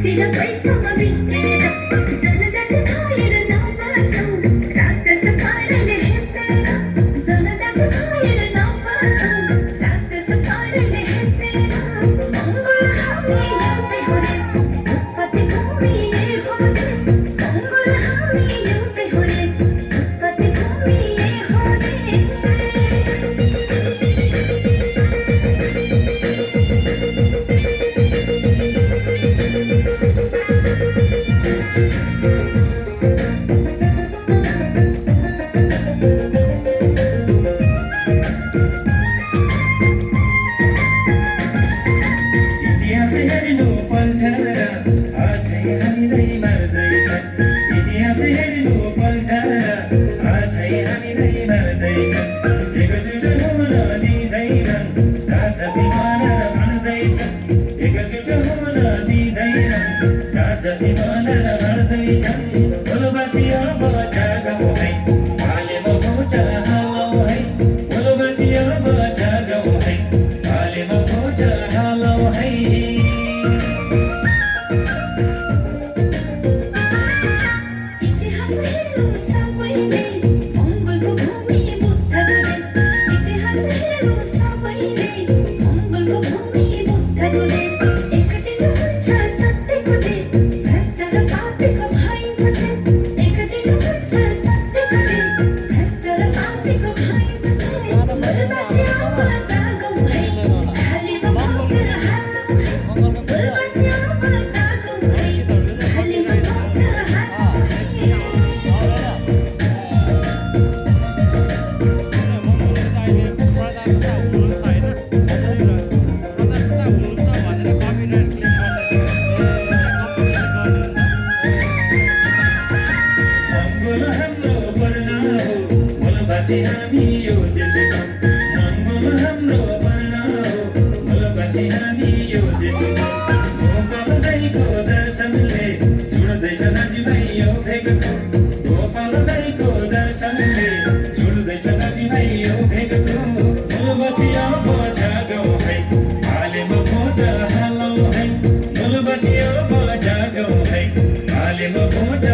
सिरकैसँग बितेर जनजाति भएर नबसौँ डाक्टर चपारले हेपेर जनजाति भएर नबसौँ डाक्टर चपारले हेपेर मङ्गल हामी एउटै हो देश उत्पत्ति भूमिले हो देश मङ्गल हामी एउटै हो देश उत्पत्ति भूमिले हो देश इतिहास हेर्नु पल्टाएर अझै हामीलाई मार्दैछन् इतिहास हेर्नु पल्टाएर अझै हामीलाई मार्दैछन् एकजुट हुन दिँदैनन् जाति बनाएर मार्दैछन् एकजुट हुन दिँदैनन् जाति बनाएर मार्दैछन् बोलबासी अब जागौ है हालेमा भोट हालौ है बोलबासी अब जागौ है हालेमा भोट हालौ है इतिहास हेर्नु सबैले मङ्गलको भूमि बुद्धको देश इतिहास हेर्नु सबैले मङ्गलको भूमि बुद्धको देश एक दिन हुन्छ सत्यको जित भ्रष्ट र पापीको भइन्छ शेष एक दिन हुन्छ सत्यको जित भ्रष्ट र पापीको भइन्छ शेष बोलबासी अब जागौ है हालेमा भोट हालौ है बोलबासी अब जागौ है हालेमा भोट हालौ है मङ्गल हाम्रो पर्ना हो बोलबासी हामी यो देशको मङ्गल हाम्रो पर्ना हो बोलबासी हामी यो देशको गोपाल दाइको दर्शनले जुड्दैछ दाजुभाइ यो भेगको गोपाल दाइको दर्शनले जुड्दैछ दाजुभाइ यो भेगको बोलबासी अब जागौ है हालेमा भोट हालौ है बोलबासी अब जागौ है हालेमा भोट